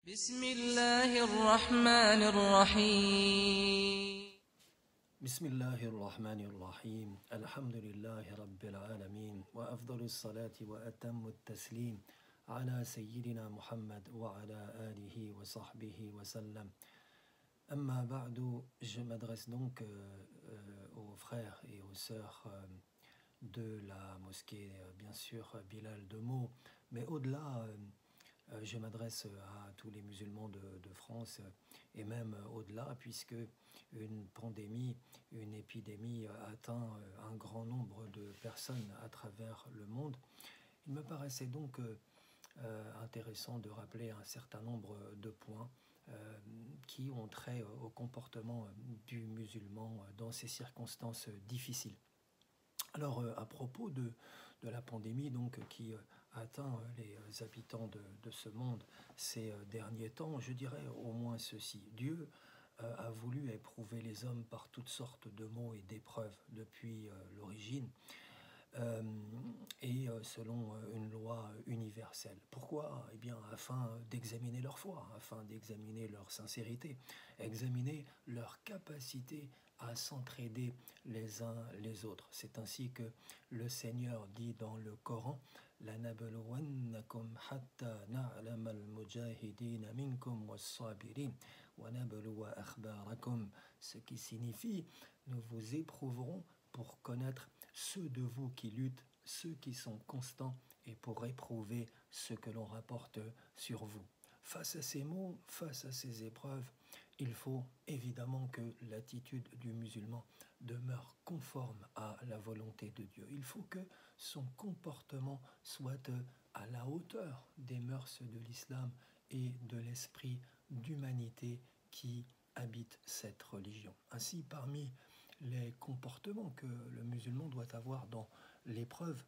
بسم الله الرحمن الرحيم بسم الله الرحمن الرحيم الحمد لله رب العالمين وأفضل الصلاة وأتم التسليم على سيدنا محمد وعلى آله وصحبه وسلم. Amma ba'du, je m'adresse donc aux frères et aux sœurs de la mosquée, bien sûr Bilal de Meaux, mais au-delà, je m'adresse à tous les musulmans de France et même au-delà, puisque une pandémie, une épidémie atteint un grand nombre de personnes à travers le monde. Il me paraissait donc intéressant de rappeler un certain nombre de points qui ont trait au comportement du musulman dans ces circonstances difficiles. Alors, à propos de la pandémie donc, qui atteint les habitants de ce monde ces derniers temps, je dirais au moins ceci. Dieu a voulu éprouver les hommes par toutes sortes de maux et d'épreuves depuis l'origine. Selon une loi universelle. Pourquoi? Eh bien, afin d'examiner leur foi, afin d'examiner leur sincérité, examiner leur capacité à s'entraider les uns les autres. C'est ainsi que le Seigneur dit dans le Coran: لَنَبْلُوَنَّكُمْ حَتَّى نَعْلَمَ الْمُجَاهِدِينَ مِنْكُمْ وَالصَّابِرِينَ وَنَبْلُوَ أَخْبَارَكُمْ, ce qui signifie: nous vous éprouverons pour connaître ceux de vous qui luttent, ceux qui sont constants, et pour éprouver ce que l'on rapporte sur vous. Face à ces mots, face à ces épreuves, il faut évidemment que l'attitude du musulman demeure conforme à la volonté de Dieu. Il faut que son comportement soit à la hauteur des mœurs de l'islam et de l'esprit d'humanité qui habite cette religion. Ainsi, parmi les comportements que le musulman doit avoir dans l'épreuve,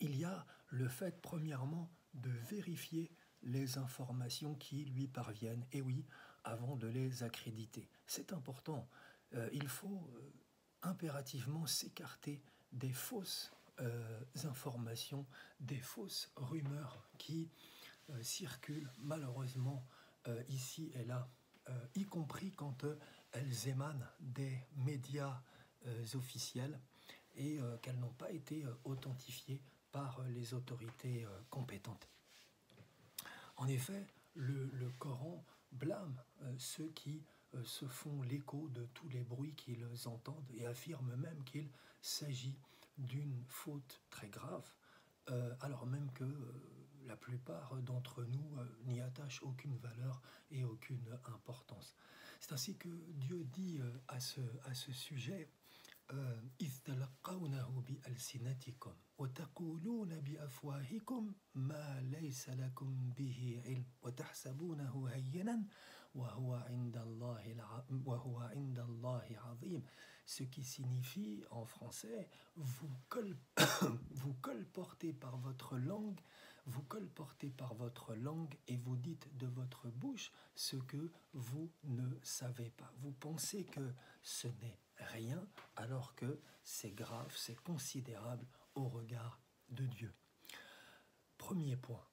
il y a le fait, premièrement, de vérifier les informations qui lui parviennent, et oui, avant de les accréditer. C'est important. Il faut impérativement s'écarter des fausses informations, des fausses rumeurs qui circulent malheureusement ici et là, y compris quand elles émanent des médias officiels et qu'elles n'ont pas été authentifiées par les autorités compétentes. En effet, le Coran blâme ceux qui se font l'écho de tous les bruits qu'ils entendent et affirme même qu'il s'agit d'une faute très grave, alors même que la plupart d'entre nous n'y attachent aucune valeur et aucune importance. C'est ainsi que Dieu dit à ce sujet: إِذْ تَلَقَّوْنَهُ بِأَلْسِنَتِكُمْ وَتَقُولُونَ بِأَفْوَاهِكُمْ مَا لَيْسَ لَكُمْ بِهِ عِلْمٌ وَتَحْسَبُونَهُ هَيِّنًا وَهُوَ عِنْدَ اللَّهِ عَظِيمٌ. Ce qui signifie en français: vous colportez par votre langue, et vous dites de votre bouche ce que vous ne savez pas. Vous pensez que ce n'est rien, alors que c'est grave, c'est considérable au regard de Dieu. Premier point.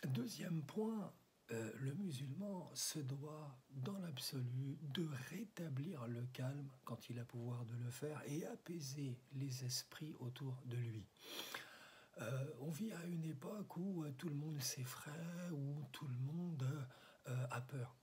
Deuxième point, le musulman se doit, dans l'absolu, de rétablir le calme quand il a pouvoir de le faire et apaiser les esprits autour de lui. On vit à une époque où tout le monde s'effraie, où tout le monde a peur.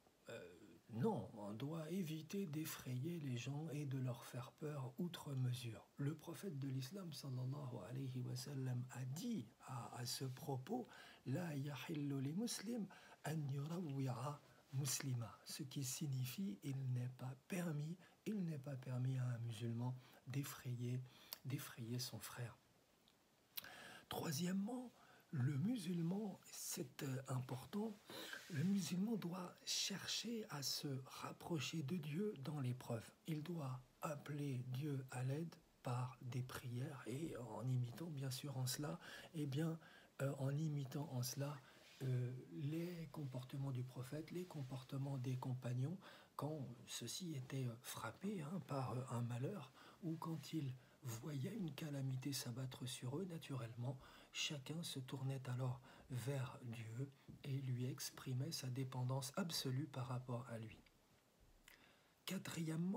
Non, on doit éviter d'effrayer les gens et de leur faire peur outre mesure. Le prophète de l'islam, sallallahu alayhi wa sallam, a dit à ce propos: La yahillu li muslim an yurawwi'a muslima, ce qui signifie il n'est pas permis à un musulman d'effrayer son frère. Troisièmement, le musulman, c'est important, le musulman doit chercher à se rapprocher de Dieu dans l'épreuve. Il doit appeler Dieu à l'aide par des prières et en imitant bien sûr en cela, les comportements du prophète, les comportements des compagnons quand ceux-ci étaient frappés par un malheur ou quand ils voyaient une calamité s'abattre sur eux, naturellement, chacun se tournait alors vers Dieu et lui exprimait sa dépendance absolue par rapport à lui. Quatrième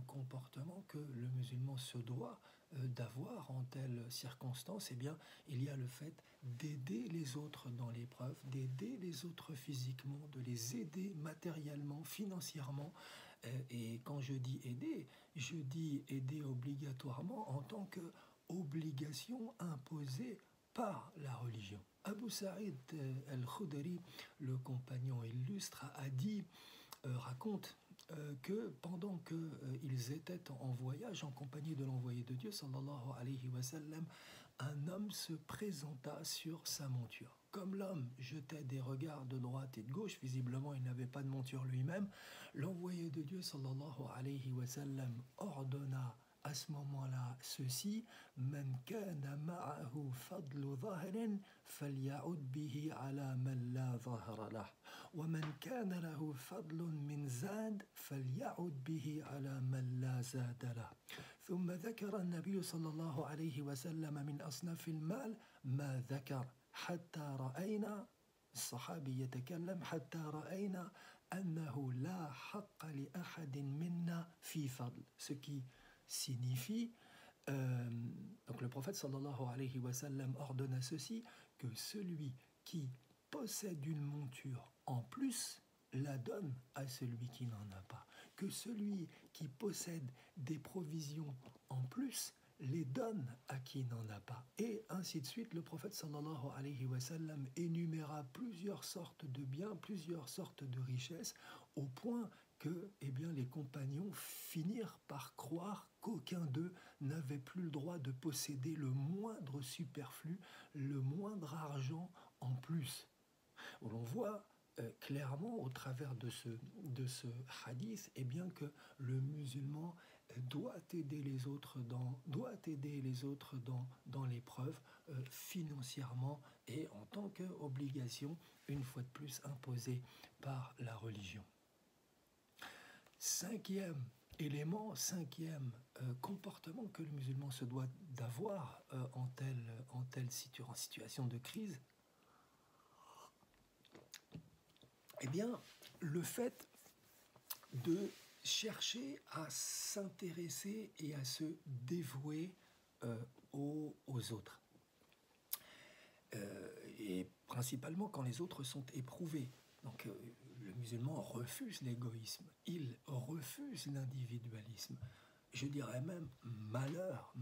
comportement que le musulman se doit d'avoir en telle circonstance, eh bien, il y a le fait d'aider les autres dans l'épreuve, d'aider les autres physiquement, de les aider matériellement, financièrement. Et quand je dis aider obligatoirement en tant qu'obligation imposée par la religion. Abu Sa'id al-Khudri, le compagnon illustre, a dit, raconte que pendant qu'ils étaient en voyage en compagnie de l'envoyé de Dieu, sallallahu alayhi wa sallam, un homme se présenta sur sa monture. Comme l'homme jetait des regards de droite et de gauche, visiblement il n'avait pas de monture lui-même, l'envoyé de Dieu, sallallahu alayhi wa sallam, ordonna à ce moment-là ceci: Man kana ma'ahu fadlu dhahrin falya'ud bihi ala man la dhahra lah. ومن كان له فضل من زاد فليعد به على من لا زاد له. ثم ذكر النبي صلى الله عليه وسلم من أصناف المال ما ذكر حتى رأينا، الصحابي يتكلم، حتى رأينا أنه لا حق لأحد منا في فضل. Ce qui signifie, donc le prophète sallallahu alayhi wa sallam ordonna ceci, que celui qui possède une monture en plus la donne à celui qui n'en a pas, que celui qui possède des provisions en plus les donne à qui n'en a pas, et ainsi de suite. Le prophète sallallahu alayhi wa sallam énuméra plusieurs sortes de biens, plusieurs sortes de richesses, au point que les compagnons finirent par croire qu'aucun d'eux n'avait plus le droit de posséder le moindre superflu, le moindre argent en plus. On voit clairement au travers de ce hadith que le musulman doit aider les autres dans l'épreuve, financièrement et en tant qu'obligation, une fois de plus imposée par la religion. Cinquième élément, comportement que le musulman se doit d'avoir en situation de crise, le fait de chercher à s'intéresser et à se dévouer aux autres. Et principalement quand les autres sont éprouvés. Donc le musulman refuse l'égoïsme, il refuse l'individualisme. Je dirais même malheur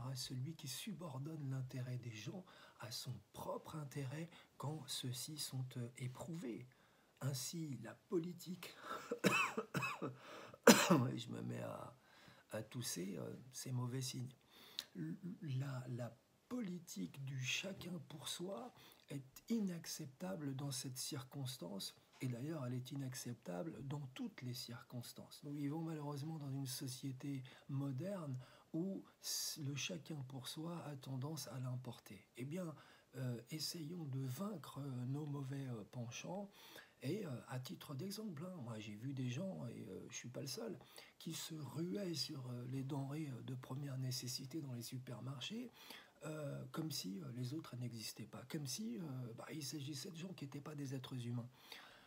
à celui qui subordonne l'intérêt des gens à son propre intérêt quand ceux-ci sont éprouvés. Ainsi, la politique, je me mets à tousser, c'est mauvais signe. La politique du chacun pour soi est inacceptable dans cette circonstance, et d'ailleurs elle est inacceptable dans toutes les circonstances. Nous vivons malheureusement dans une société moderne où le chacun pour soi a tendance à l'emporter. Essayons de vaincre nos mauvais penchants. Et à titre d'exemple, moi j'ai vu des gens, et je ne suis pas le seul, qui se ruaient sur les denrées de première nécessité dans les supermarchés, comme si les autres n'existaient pas, comme si il s'agissait de gens qui n'étaient pas des êtres humains.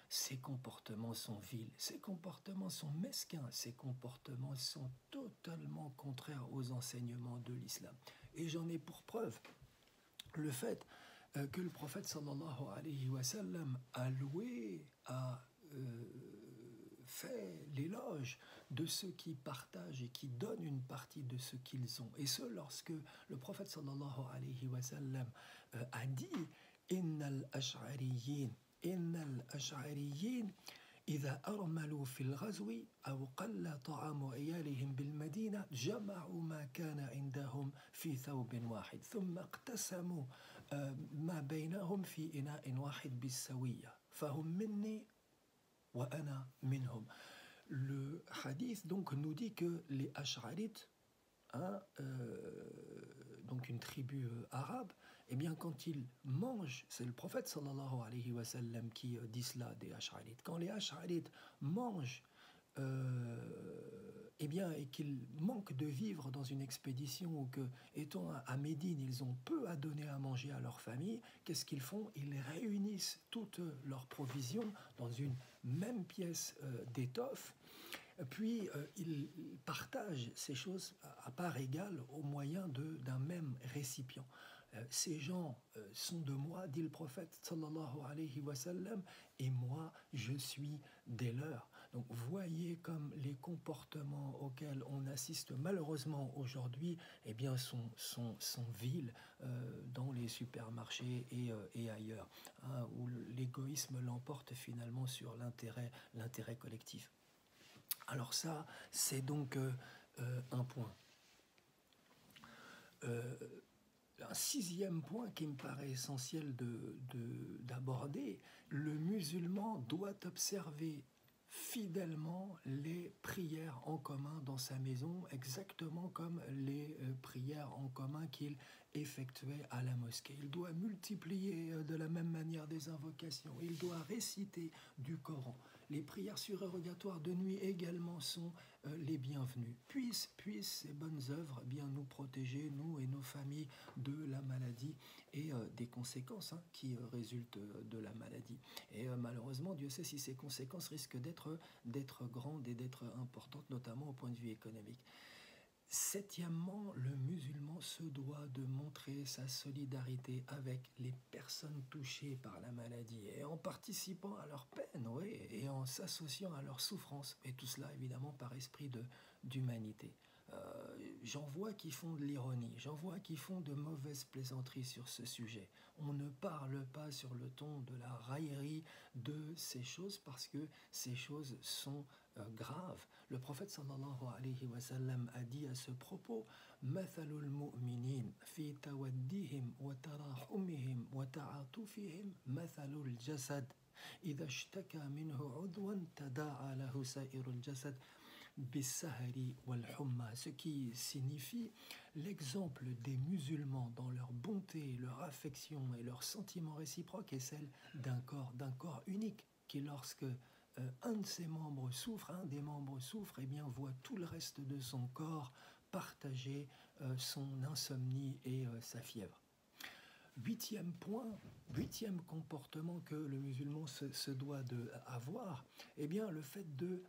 Ces comportements sont vils, ces comportements sont mesquins, ces comportements sont totalement contraires aux enseignements de l'islam. Et j'en ai pour preuve le fait que le prophète sallallahu alayhi wa sallam a fait l'éloge de ceux qui partagent et qui donnent une partie de ce qu'ils ont. Et ce, lorsque le prophète sallallahu alayhi wa sallam a dit « Innal ash'ariyin إذا أرملوا في الغزو أو قل طعام عيالهم بالمدينة جمعوا ما كان عندهم في ثوب واحد ثم اقتسموا ما بينهم في إناء واحد بالسوية فهم مني وأنا منهم ». Le hadith donc nous dit que les Ash'arites, donc une tribu arabe, quand ils mangent, c'est le prophète sallallahu alayhi wa sallam qui dit cela des Ash'arites, quand les Ash'arites mangent eh bien, et qu'ils manquent de vivre dans une expédition ou que, étant à Médine, ils ont peu à donner à manger à leur famille, qu'est-ce qu'ils font? Ils réunissent toutes leurs provisions dans une même pièce d'étoffe, puis ils partagent ces choses à part égale au moyen d'un même récipient. Ces gens sont de moi, dit le prophète sallallahu alayhi wa sallam, et moi je suis des leurs. Donc voyez comme les comportements auxquels on assiste malheureusement aujourd'hui eh bien, sont vils dans les supermarchés et ailleurs, hein, où l'égoïsme l'emporte finalement sur l'intérêt collectif. Alors ça, c'est donc un point. Un sixième point qui me paraît essentiel d'aborder, le musulman doit observer fidèlement les prières en commun dans sa maison, exactement comme les prières en commun qu'il effectuait à la mosquée. Il doit multiplier de la même manière des invocations, il doit réciter du Coran. Les prières surérogatoires de nuit également sont les bienvenues. Puissent ces bonnes œuvres bien nous protéger, nous et nos familles, de la maladie et des conséquences qui résultent de la maladie. Et malheureusement, Dieu sait si ces conséquences risquent d'être grandes et d'être importantes, notamment au point de vue économique. Septièmement, le musulman se doit de montrer sa solidarité avec les personnes touchées par la maladie et en participant à leur peine, oui, et en s'associant à leur souffrance. Et tout cela, évidemment, par esprit d'humanité. J'en vois qui font de l'ironie, j'en vois qui font de mauvaises plaisanteries sur ce sujet. On ne parle pas sur le ton de la raillerie de ces choses parce que ces choses sont graves. Le prophète sallallahu alayhi wa sallam a dit à ce propos: Mathalul mu'minin fi tawaddihim wa tarahumihim wa ta'atufihim mathalul jasad idha ishtaka minhu udwan tada'a lahu sa'irul jasad bis-sahari wal-humma, ce qui signifie l'exemple des musulmans dans leur bonté, leur affection et leur sentiment réciproque est celle d'un corps unique qui, lorsque un de ses membres souffre, un des membres souffre, eh bien voit tout le reste de son corps partager son insomnie et sa fièvre. Huitième point, huitième comportement que le musulman se doit d'avoir, eh bien le fait de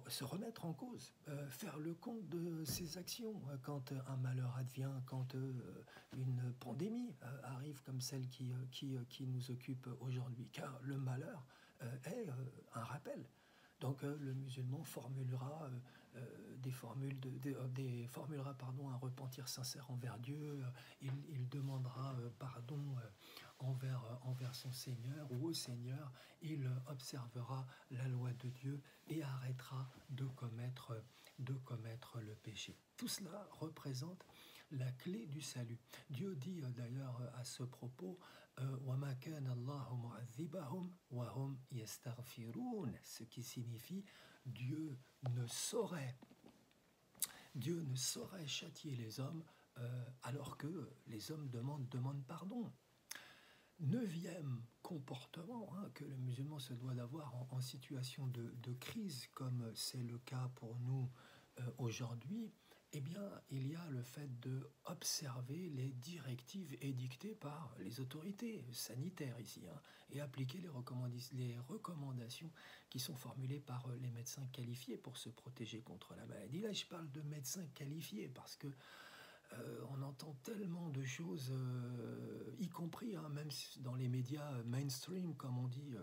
se remettre en cause, faire le compte de ses actions quand un malheur advient, quand une pandémie arrive comme celle qui nous occupe aujourd'hui, car le malheur est un rappel. Donc le musulman formulera un repentir sincère envers Dieu, il demandera pardon envers son Seigneur ou au Seigneur, il observera la loi de Dieu et arrêtera de commettre le péché. Tout cela représente la clé du salut. Dieu dit d'ailleurs à ce propos: وَمَا كَانَ اللَّهُ مُعَذِّبَهُمْ وَهُمْ يَسْتَغْفِرُونَ, ce qui signifie Dieu ne saurait châtier les hommes alors que les hommes demandent pardon. Neuvième comportement que le musulman se doit d'avoir en situation de crise, comme c'est le cas pour nous aujourd'hui, eh bien, il y a le fait d'observer les directives édictées par les autorités sanitaires ici, et appliquer les recommandations qui sont formulées par les médecins qualifiés pour se protéger contre la maladie. Là, je parle de médecins qualifiés parce que on entend tellement de choses, y compris même dans les médias mainstream, comme on dit,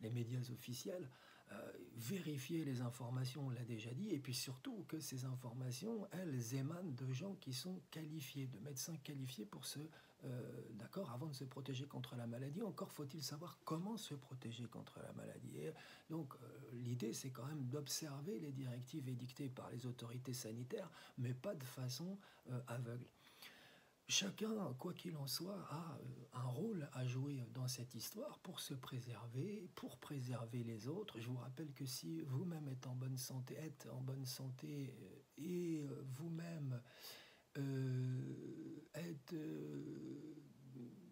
les médias officiels. Vérifier les informations, on l'a déjà dit, et puis surtout que ces informations, elles émanent de gens qui sont qualifiés, de médecins qualifiés pour avant de se protéger contre la maladie, encore faut-il savoir comment se protéger contre la maladie. Et donc l'idée, c'est quand même d'observer les directives édictées par les autorités sanitaires, mais pas de façon aveugle. Chacun, quoi qu'il en soit, a un rôle à jouer dans cette histoire pour se préserver, pour préserver les autres. Je vous rappelle que si vous-même êtes en bonne santé et vous-même êtes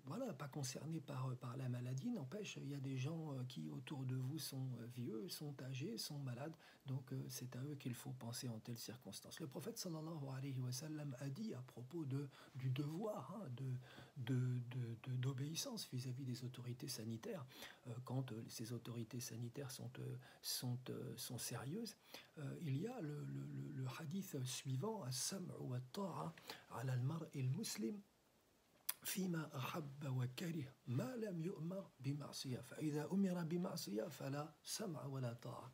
voilà, pas concernés par la maladie, n'empêche, il y a des gens qui autour de vous sont vieux, sont âgés, sont malades, donc c'est à eux qu'il faut penser en telles circonstances. Le prophète sallallahu alayhi wa sallam a dit à propos du devoir d'obéissance vis-à-vis des autorités sanitaires, quand ces autorités sanitaires sont sérieuses, il y a le hadith suivant, as-sam'u wa ta'a ala al-mar'i al-muslim فيما أحب وكره ما لم يؤمر بمعصية فإذا أمر بمعصية فلا سمع ولا طاعة.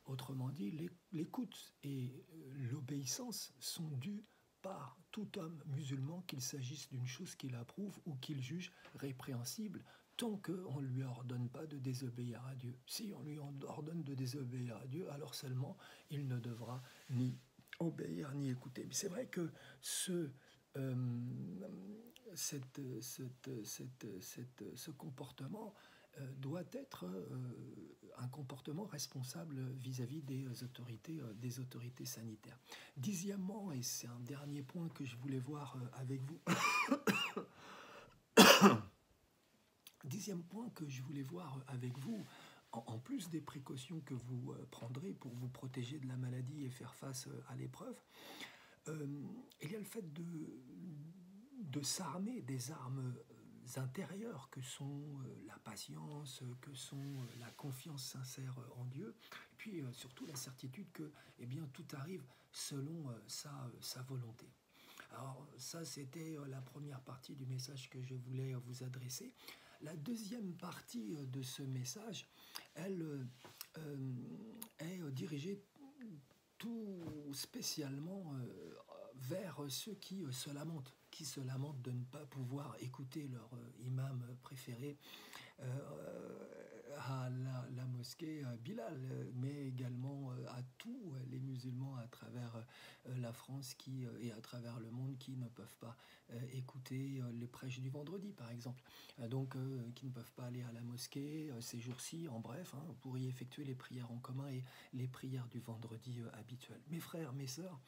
Autrement dit, l'écoute et l'obéissance sont dues par tout homme musulman, qu'il s'agisse d'une chose qu'il approuve ou qu'il juge répréhensible, tant qu'on ne lui ordonne pas de désobéir à Dieu. Si on lui ordonne de désobéir à Dieu, alors seulement il ne devra ni obéir ni écouter. Mais c'est vrai que ce comportement doit être un comportement responsable vis-à-vis des autorités sanitaires. Dixièmement, et c'est un dernier point que je voulais voir avec vous, dixième point que je voulais voir avec vous, en plus des précautions que vous prendrez pour vous protéger de la maladie et faire face à l'épreuve, il y a le fait de s'armer des armes intérieures que sont la patience, que sont la confiance sincère en Dieu, et puis surtout la certitude que tout arrive selon sa volonté. Alors ça, c'était la première partie du message que je voulais vous adresser. La deuxième partie de ce message, elle est dirigée tout spécialement vers ceux qui se lamentent de ne pas pouvoir écouter leur imam préféré à la mosquée Bilal, mais également à tous les musulmans à travers la France et à travers le monde qui ne peuvent pas écouter les prêches du vendredi, par exemple. Donc, qui ne peuvent pas aller à la mosquée ces jours-ci, en bref, pour y effectuer les prières en commun et les prières du vendredi habituelles. Mes frères, mes sœurs,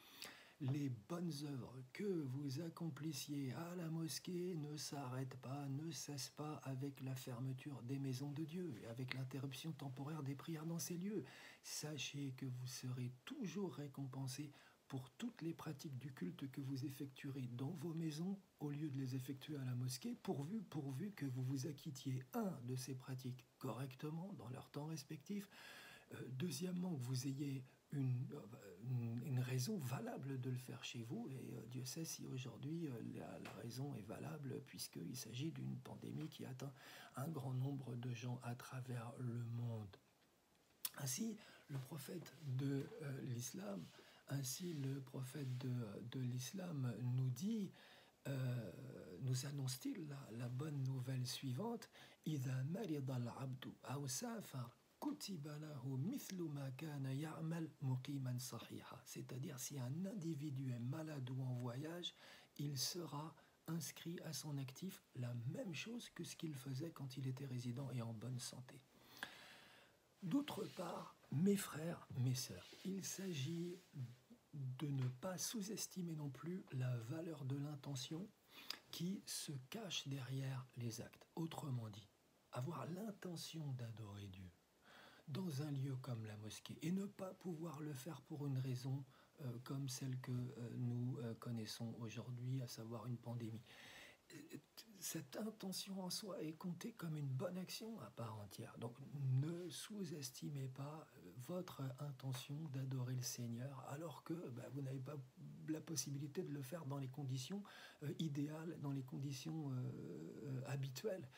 les bonnes œuvres que vous accomplissiez à la mosquée ne s'arrêtent pas, ne cessent pas avec la fermeture des maisons de Dieu et avec l'interruption temporaire des prières dans ces lieux. Sachez que vous serez toujours récompensés pour toutes les pratiques du culte que vous effectuerez dans vos maisons au lieu de les effectuer à la mosquée, pourvu que vous vous acquittiez, de ces pratiques correctement dans leur temps respectif, deuxièmement, que vous ayez une raison valable de le faire chez vous, et Dieu sait si aujourd'hui la raison est valable, puisqu'il s'agit d'une pandémie qui atteint un grand nombre de gens à travers le monde. Ainsi, le prophète de l'islam nous dit, nous annonce-t-il la bonne nouvelle suivante: إذا مرض العبد أو سافر كتب له مثل ما كان يعمل مقيما صحيحا. C'est-à-dire, si un individu est malade ou en voyage, il sera inscrit à son actif la même chose que ce qu'il faisait quand il était résident et en bonne santé. D'autre part, mes frères, mes sœurs, il s'agit de ne pas sous-estimer non plus la valeur de l'intention qui se cache derrière les actes. Autrement dit, avoir l'intention d'adorer Dieu dans un lieu comme la mosquée et ne pas pouvoir le faire pour une raison comme celle que nous connaissons aujourd'hui, à savoir une pandémie. Cette intention en soi est comptée comme une bonne action à part entière. Donc ne sous-estimez pas votre intention d'adorer le Seigneur alors que vous n'avez pas la possibilité de le faire dans les conditions idéales, dans les conditions habituelles.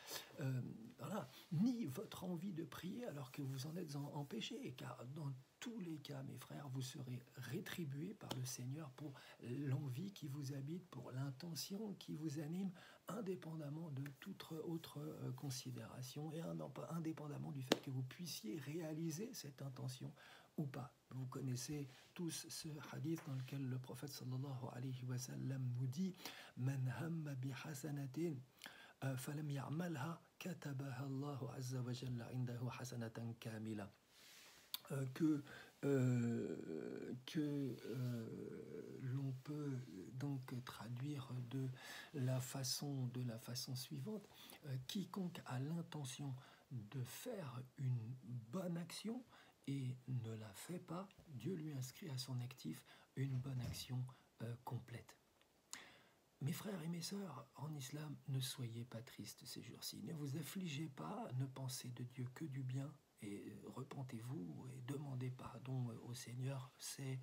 Voilà. Ni votre envie de prier alors que vous en êtes en péché, car dans tous les cas, mes frères, vous serez rétribués par le Seigneur pour l'envie qui vous habite, pour l'intention qui vous anime, indépendamment de toute autre considération et indépendamment du fait que vous puissiez réaliser cette intention ou pas. Vous connaissez tous ce hadith dans lequel le prophète sallallahu alayhi wa sallam nous dit: Man hamma bi hasanatin falam ya'malha katabaha Allahu azza wa jalla indahu hasanatan kamila. l'on peut donc traduire de la façon suivante. Quiconque a l'intention de faire une bonne action et ne la fait pas, Dieu lui inscrit à son actif une bonne action complète. Mes frères et mes sœurs, en islam, ne soyez pas tristes ces jours-ci. Ne vous affligez pas, ne pensez de Dieu que du bien et repentez-vous et demandez pardon au Seigneur. C'est,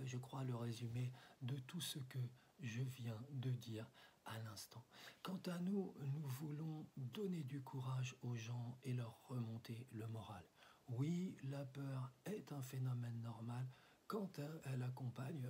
je crois, le résumé de tout ce que je viens de dire à l'instant. Quant à nous, nous voulons donner du courage aux gens et leur remonter le moral. Oui, la peur est un phénomène normal quand elle accompagne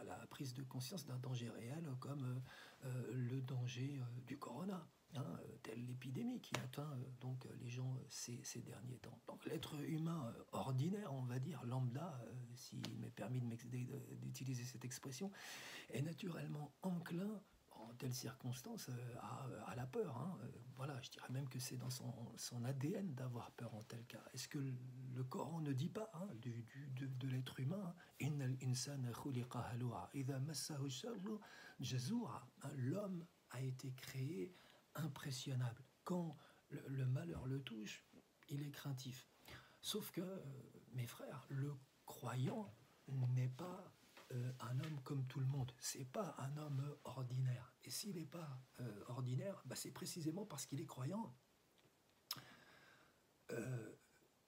la prise de conscience d'un danger réel comme le danger du corona, hein, telle l'épidémie qui atteint donc les gens ces derniers temps. Donc l'être humain ordinaire, on va dire, lambda, s'il m'est permis d'utiliser cette expression, est naturellement enclin en telles circonstances à la peur. Hein. Voilà, je dirais même que c'est dans son ADN d'avoir peur en tel cas. Est-ce que le Coran ne dit pas hein, de l'être humain Innal insana khuliqa halu'a idha massahu sharru jazua. L'homme a été créé impressionnable. Quand le malheur le touche, il est craintif. Sauf que, mes frères, le croyant n'est pas un homme comme tout le monde. C'est pas un homme ordinaire. Et s'il n'est pas ordinaire, c'est précisément parce qu'il est croyant.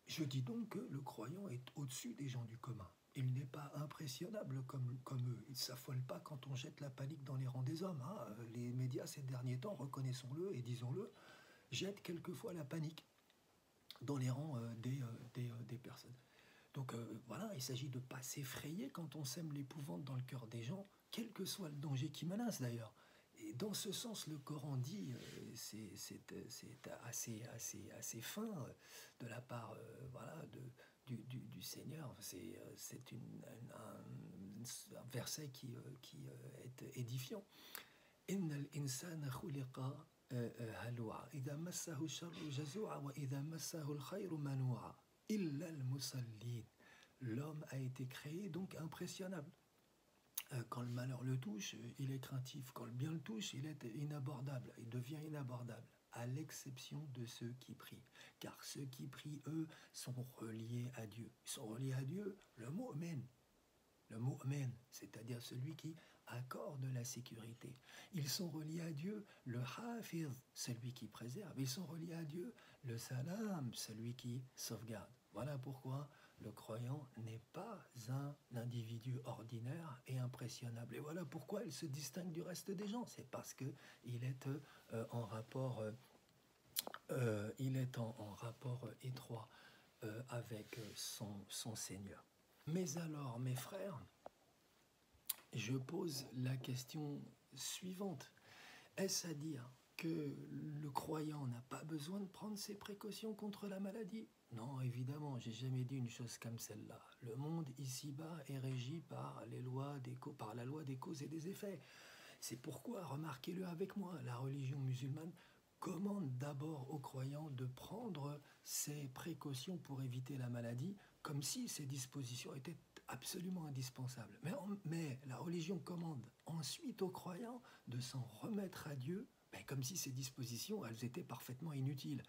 Je dis donc que le croyant est au-dessus des gens du commun. Il n'est pas impressionnable comme eux. Il ne s'affole pas quand on jette la panique dans les rangs des hommes. Hein. Les médias ces derniers temps, reconnaissons-le et disons-le, jettent quelquefois la panique dans les rangs des personnes. Donc voilà, il s'agit de ne pas s'effrayer quand on sème l'épouvante dans le cœur des gens, quel que soit le danger qui menace d'ailleurs. Et dans ce sens, le Coran dit, c'est assez fin de la part du Seigneur. C'est un verset qui est édifiant. Innal insana khuliqa halu'a idha massahu sharru jazua wa idha massahu al-khayru manu'a illa al-musallin. L'homme a été créé donc impressionnable. Quand le malheur le touche, il est craintif. Quand le bien le touche, il est inabordable. Il devient inabordable, à l'exception de ceux qui prient. Car ceux qui prient, eux, sont reliés à Dieu. Ils sont reliés à Dieu, le mu'min. Le mu'min, c'est-à-dire celui qui accorde la sécurité. Ils sont reliés à Dieu, le hafiz, celui qui préserve. Ils sont reliés à Dieu, le salam, celui qui sauvegarde. Voilà pourquoi le croyant n'est pas un individu ordinaire et impressionnable. Et voilà pourquoi il se distingue du reste des gens. C'est parce qu'il est en rapport, étroit avec son Seigneur. Mais alors, mes frères, je pose la question suivante. Est-ce à dire que le croyant n'a pas besoin de prendre ses précautions contre la maladie? Non, évidemment, j'ai jamais dit une chose comme celle-là. Le monde ici-bas est régi par la loi des causes et des effets. C'est pourquoi, remarquez-le avec moi, la religion musulmane commande d'abord aux croyants de prendre ses précautions pour éviter la maladie, comme si ces dispositions étaient absolument indispensables. Mais la religion commande ensuite aux croyants de s'en remettre à Dieu, comme si ces dispositions, elles étaient parfaitement inutiles.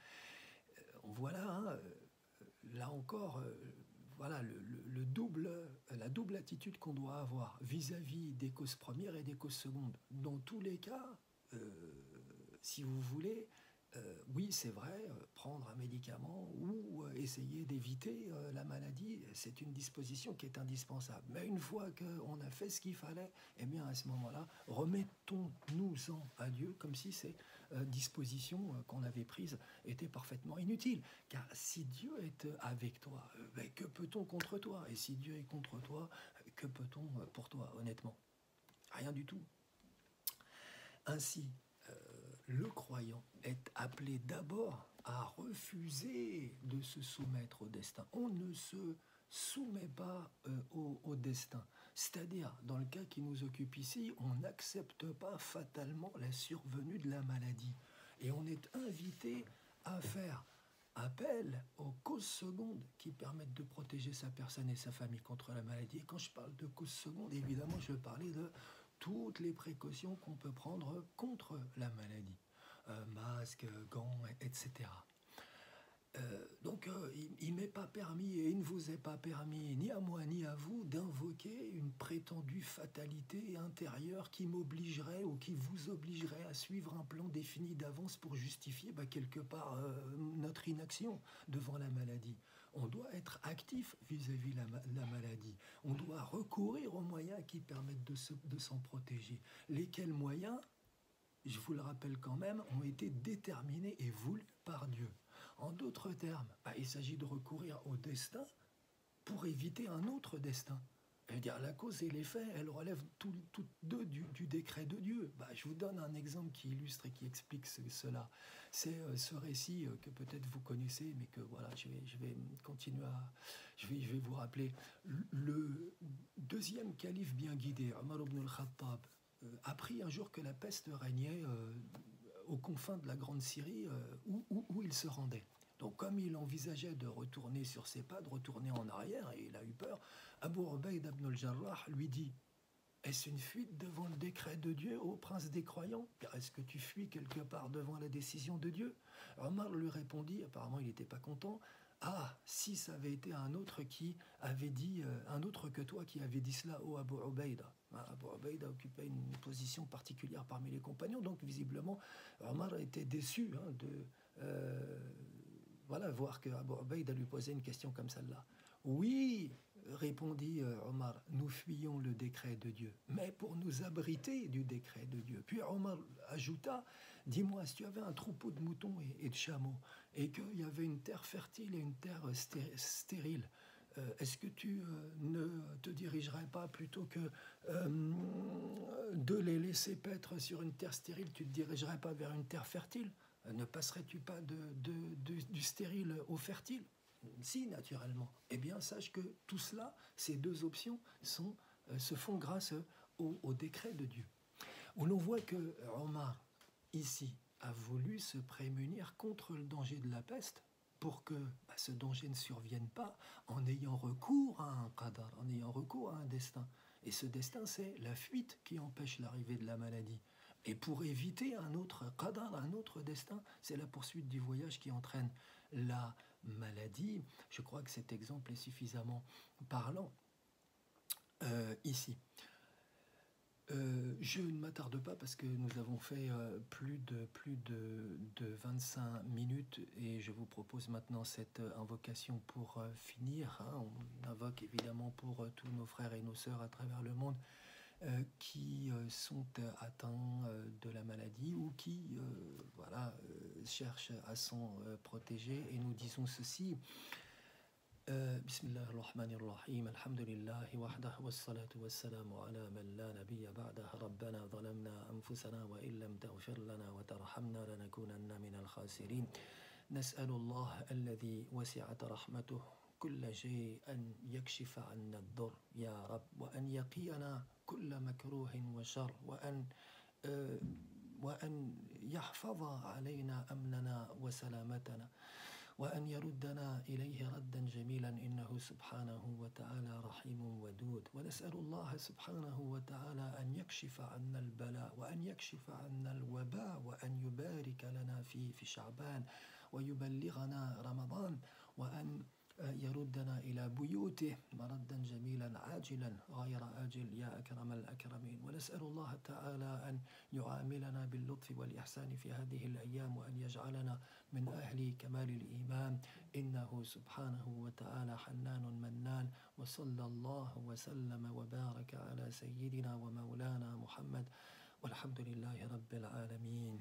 Voilà, hein, là encore, voilà la double attitude qu'on doit avoir vis-à-vis des causes premières et des causes secondes. Dans tous les cas, si vous voulez, oui, c'est vrai, prendre un médicament ou essayer d'éviter la maladie, c'est une disposition qui est indispensable. Mais une fois qu'on a fait ce qu'il fallait, eh bien à ce moment-là, remettons-nous-en à Dieu comme si ces dispositions qu'on avait prises étaient parfaitement inutiles. Car si Dieu est avec toi, que peut-on contre toi? Et si Dieu est contre toi, que peut-on pour toi, honnêtement? Rien du tout. Ainsi, le croyant est appelé d'abord à refuser de se soumettre au destin. On ne se soumet pas au destin. C'est-à-dire, dans le cas qui nous occupe ici, on n'accepte pas fatalement la survenue de la maladie. Et on est invité à faire appelle aux causes secondes qui permettent de protéger sa personne et sa famille contre la maladie. Et quand je parle de causes secondes, évidemment, je veux parler de toutes les précautions qu'on peut prendre contre la maladie. Masque, gants, etc. Donc, il m'est pas permis et il ne vous est pas permis, ni à moi ni à vous, d'invoquer une prétendue fatalité intérieure qui m'obligerait ou qui vous obligerait à suivre un plan défini d'avance pour justifier quelque part notre inaction devant la maladie. On doit être actif vis-à-vis de la maladie. On doit recourir aux moyens qui permettent de s'en protéger. Lesquels moyens, je vous le rappelle quand même, ont été déterminés et voulus par Dieu. En d'autres termes, il s'agit de recourir au destin pour éviter un autre destin. Dire, la cause et l'effet, elles relèvent toutes deux du décret de Dieu. Je vous donne un exemple qui illustre et qui explique cela. C'est ce récit que peut-être vous connaissez, mais que voilà, je vais continuer à... Je vais vous rappeler. Le deuxième calife bien guidé, Omar ibn al-Khattab, apprit un jour que la peste régnait aux confins de la Grande Syrie où il se rendait. Donc comme il envisageait de retourner sur ses pas, de retourner en arrière, et il a eu peur, Abu Ubayd ibn al-Jarrah lui dit « Est-ce une fuite devant le décret de Dieu, ô prince des croyants? Est-ce que tu fuis quelque part devant la décision de Dieu ?» Omar lui répondit, apparemment il n'était pas content, « Ah, si ça avait été un autre qui avait dit, un autre que toi qui avait dit cela, ô Abu Ubayd. » Abu Ubayd a occupé une position particulière parmi les compagnons, donc visiblement Omar était déçu de voir que Abu Ubayd a lui posé une question comme celle-là. Oui, répondit Omar, nous fuyons le décret de Dieu, mais pour nous abriter du décret de Dieu. Puis Omar ajouta, dis-moi, si tu avais un troupeau de moutons et de chameaux, et qu'il y avait une terre fertile et une terre stérile, est-ce que tu ne te dirigerais pas plutôt que de les laisser paître sur une terre stérile, tu ne te dirigerais pas vers une terre fertile? Ne passerais-tu pas du stérile au fertile? Si, naturellement. Eh bien, sache que tout cela, ces deux options, se font grâce au décret de Dieu. Où l'on voit que Omar, ici, a voulu se prémunir contre le danger de la peste pour que ce danger ne survienne pas en ayant recours à un qadar, en ayant recours à un destin. Et ce destin, c'est la fuite qui empêche l'arrivée de la maladie. Et pour éviter un autre qadar, un autre destin, c'est la poursuite du voyage qui entraîne la maladie. Je crois que cet exemple est suffisamment parlant ici. Je ne m'attarde pas parce que nous avons fait plus de 25 minutes et je vous propose maintenant cette invocation pour finir. On invoque évidemment pour tous nos frères et nos sœurs à travers le monde qui sont atteints de la maladie ou qui cherchent à s'en protéger. Et nous disons ceci. بسم الله الرحمن الرحيم الحمد لله وحده والصلاة والسلام على من لا نبي بعده ربنا ظلمنا أنفسنا وإن لم تغفر لنا وترحمنا لنكونن من الخاسرين نسأل الله الذي وسعت رحمته كل شيء أن يكشف عنا الضر يا رب وأن يقينا كل مكروه وشر وأن يحفظ علينا أمننا وسلامتنا وأن يردنا إليه ردا جميلا إنه سبحانه وتعالى رحيم ودود ونسأل الله سبحانه وتعالى أن يكشف عنا البلاء وأن يكشف عنا الوباء وأن يبارك لنا في شعبان ويبلغنا رمضان وأن يردنا إلى بيوته مردا جميلا عاجلا غير آجل يا أكرم الأكرمين ونسأل الله تعالى أن يعاملنا باللطف والإحسان في هذه الأيام وأن يجعلنا من أهل كمال الإيمان إنه سبحانه وتعالى حنان منان وصلى الله وسلم وبارك على سيدنا ومولانا محمد والحمد لله رب العالمين